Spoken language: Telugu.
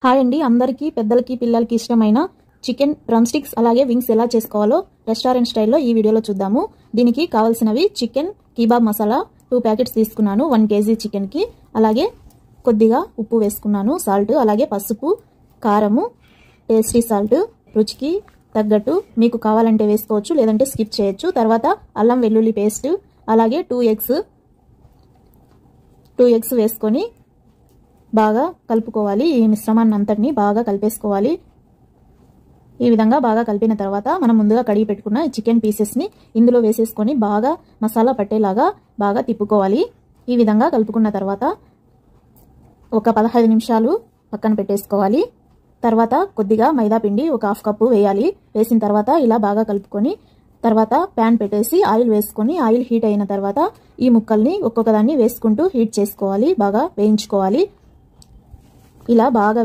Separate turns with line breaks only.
హాయ్ అండి, అందరికీ పెద్దలకి పిల్లలకి ఇష్టమైన చికెన్ డ్రమ్ స్టిక్స్ అలాగే వింగ్స్ ఎలా చేసుకోవాలో రెస్టారెంట్ స్టైల్లో ఈ వీడియోలో చూద్దాము. దీనికి కావాల్సినవి చికెన్ కీబాబ్ మసాలా 2 ప్యాకెట్స్ తీసుకున్నాను 1 కేజీ చికెన్ కి. అలాగే కొద్దిగా ఉప్పు వేసుకున్నాను, సాల్ట్, అలాగే పసుపు, కారము, టేస్టీ సాల్ట్, రుచికి తగ్గట్టు మీకు కావాలంటే వేసుకోవచ్చు, లేదంటే స్కిప్ చేయొచ్చు. తర్వాత అల్లం వెల్లుల్లి పేస్ట్, అలాగే 2 ఎగ్స్ వేసుకొని బాగా కలుపుకోవాలి. ఈ మిశ్రమాన్ని అంతటిని బాగా కలిపేసుకోవాలి. ఈ విధంగా బాగా కలిపిన తర్వాత మనం ముందుగా కడిగి పెట్టుకున్న చికెన్ పీసెస్ ని ఇందులో వేసేసుకొని బాగా మసాలా పట్టేలాగా బాగా తిప్పుకోవాలి. ఈ విధంగా కలుపుకున్న తర్వాత ఒక 15 నిమిషాలు పక్కన పెట్టేసుకోవాలి. తర్వాత కొద్దిగా మైదా పిండి ఒక 1/2 కప్పు వేయాలి. వేసిన తర్వాత ఇలా బాగా కలుపుకొని తర్వాత ప్యాన్ పెట్టేసి ఆయిల్ వేసుకొని ఆయిల్ హీట్ అయిన తర్వాత ఈ ముక్కల్ని ఒక్కొక్కదాన్ని వేసుకుంటూ హీట్ చేసుకోవాలి, బాగా వేయించుకోవాలి. ఇలా బాగా